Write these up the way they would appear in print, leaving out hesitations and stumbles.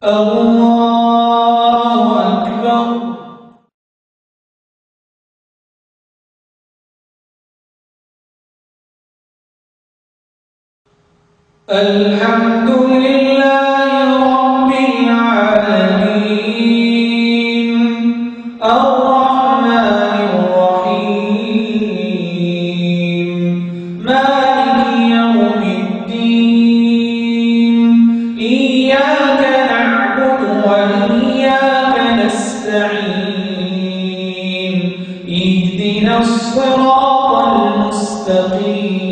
الله أكبر. الحمد لله رب العالمين الرحمن الرحيم مالك يوم الدين إياك نعبد وإياك نستعين اهدنا الصراط المستقيم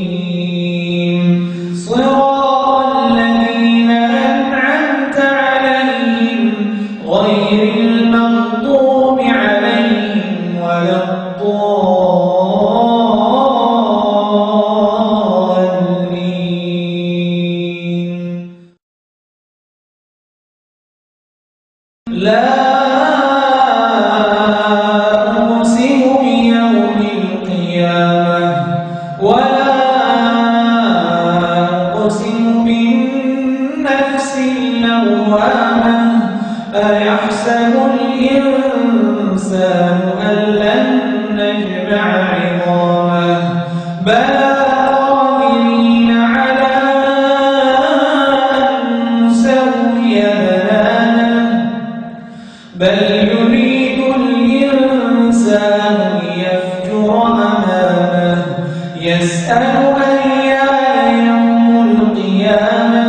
صراط الذين أنعمت عليهم غير المغضوب عليهم ولا الضالين. لا أقسم بيوم القيامة ولا أقسم بالنفس اللوامة أيحسب الإنسان أن لن نجمع عظامه بلى قادرين على أن نسوي بنانه بل يريد الإنسان ليفجر أمامه يسأل أيان يوم القيامة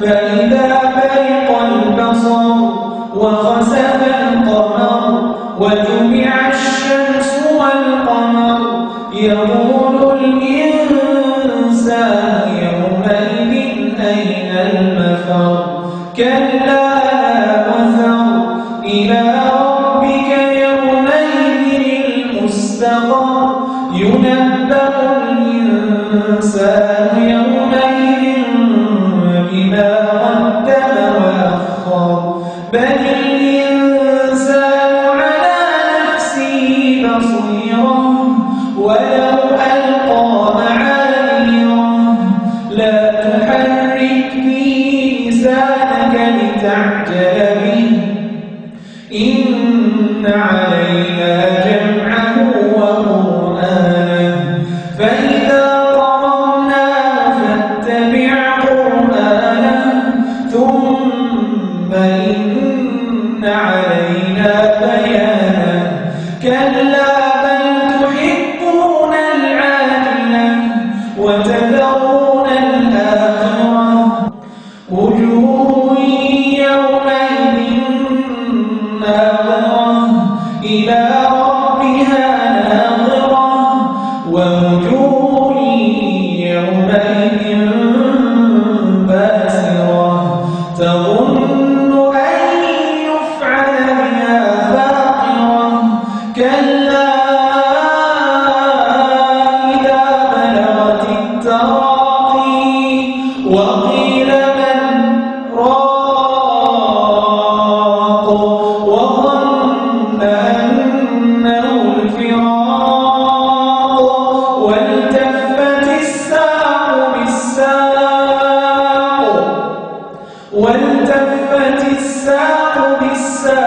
فإذا برق البصر وخسف القمر وجمع الشمس والقمر يقول الإنسان يومئذ أين المفر كلا لا وزر إلى ربك يومئذ المستقر ينبأ الإنسان يومئذ بما قدم وأخر بل الإنسان على نفسه بصيرة ولو ألقى معاذيره لا تحرك به لسانك لتعجل به إن علينا جمعه وقرآنه فإذا قرأناه فاتبع قرآنه ثم إن علينا بيانه كلا بل تحبون العاجلة وتذرون الآخرة وجوه يومئذ ناظرة إلى ربها ناظرة ووجوه يومئذ باسرة تظن أن يفعل بها فاقرة كلا إذا بلغت التراقي وقيل من راق وظن أنه الفراق والتفت الساق بالساق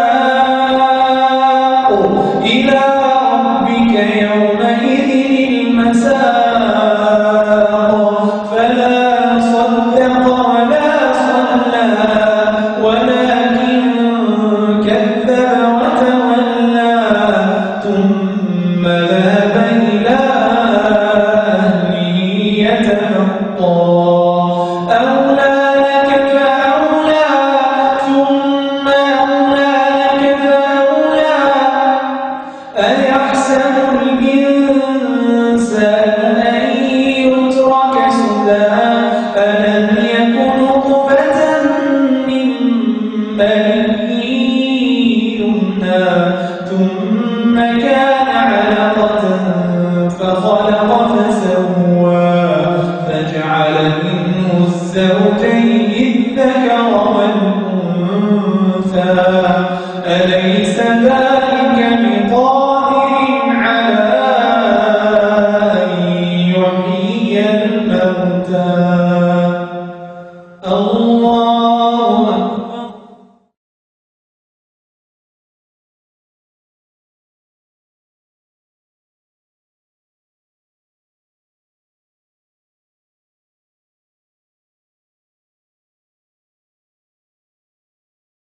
إلى ربك يومئذ المساق فلا صدق ولا صلى ولكن كذب وتولى ثم ذهب إلى أهله يتمطى أولى لك فأولى ثم أولى لك فأولى أيحسب الإنسان أن يترك سدى ألم يك نطفة من مني يمنى ثم كان علقة فخلق فسوى فجعل منه الزوجين الذكر والأنثى أليس ذلك